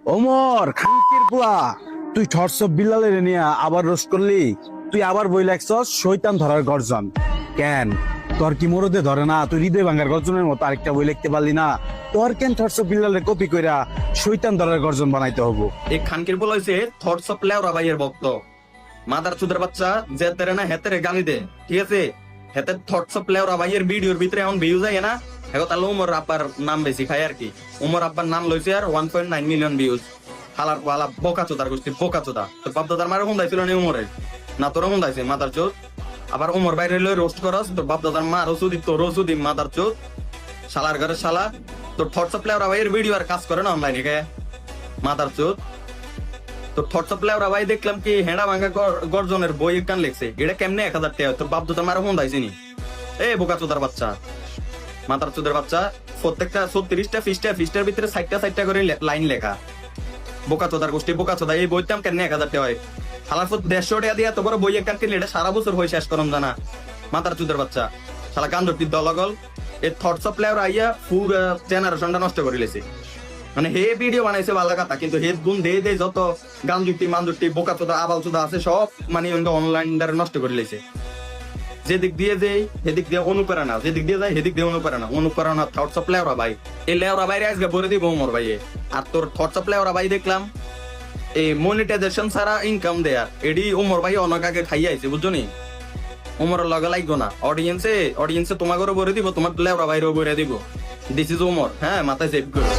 ওমর খানকির পোলা, তুই ঠরস বিল্লালের নিয়ে আবার রোস্ট করলি। তুই আবার বই লেখছস শয়তান ধরার গর্জন। কেন তোর কি মরদে ধরে না? তুই হৃদয় ভাঙ্গার গর্জনের মতো আরেকটা বই লিখতে পারলি না? তোর কেন ঠরস বিল্লালের কপি কইরা শয়তান ধরার গর্জন বানাইতে হবো? এই খানকির বলা হয়েছে থটস অফ লেওরা ভাইয়ের ভক্ত। মাদার চুদের বাচ্চা যে তেরে না হেতেরে গালি দে, ঠিক আছে? হেতে থটস অফ লেওরা ভাইয়ের ভিডিওর ভিতরে এখন ভিউ যায় না, এখন তাহলে উমর আব্বার নাম বেশি খায় আর কি। উমর আব্বার নাম লইছে আর 1.9 মিলিয়ন ভিউজ। হালার পালা বোকা চোদার গোষ্ঠী, বোকা চোদা। তোর বাপ দাদার মারে হুন্দাইছিল না উমরের? না তোর হুন্দাইছে মাদার চোদ। আবার উমর বাইরে লই রোস্ট করস, তোর বাপ দাদার মা রসুদি, তোর রসুদি মাদার চোদ। শালার ঘরে শালা তোর থটস অফ লেওরা ভাইয়ের ভিডিও আর কাজ করে না অনলাইনে কে মাদার চোদ। তো থটস অফ লেওরা ভাই দেখলাম কি হেঁড়া ভাঙা গর্জনের বই কান লেখছে, এটা কেমনে 1000 টাকা? তোর বাপ দাদার মারে হুন্দাইছে নি? এ বোকা চোদার বাচ্চা, মাদার চোদের বাচ্চা। প্রত্যেকটা 36টা ফিস্টার ভিতরে 60টা করে লাইন লেখা। বোকা চোদার গোষ্ঠী, বোকা চোদা। এই বইতাম কেন 1000 টাকা হয়? শালার 150 টাকা দিয়ে এত বড় বই একখান কিনলে এটা সারা বছর হয়ে শেষ করম জানা। মাদার চোদের বাচ্চা, শালা গান্ডটির দলগল। এই থটস অফ লেওরা আইয়া পুরো জেনারেশনটা নষ্ট করে লেছে। মানে হে ভিডিও বানাইছে ভালো কথা, কিন্তু হে গুণ দে দে যত গান জুটি মান জুটি বোকা চোদা আবাল চোদা আছে সব মানে অনলাইন দ্বারা নষ্ট করে লেছে। যেদিক দিয়ে যাই সেদিক দিয়ে অনুপ্রেরণা, যেদিক দিয়ে যায় সেদিক দিয়ে অনুপ্রেরণা থটস অফ লেওরা ভাই। এই লেওরা ভাইরে আজকে ভরে দিব ওমর ভাইয়ে। আর তোর থটস অফ লেওরা ভাই দেখলাম এই মনিটাইজেশন ছাড়া ইনকাম দেয়া, এডি ওমর ভাই অনেক আগে খাইয়ে আইছে, বুঝছো নি? ওমরের লগে লাগবো না, অডিয়েন্সে তোমাকে ভরে দিব, তোমার লেওরা ভাইরেও ভরে দিব। দিস ইজ ওমর, হ্যাঁ মাথায় সেভ করো।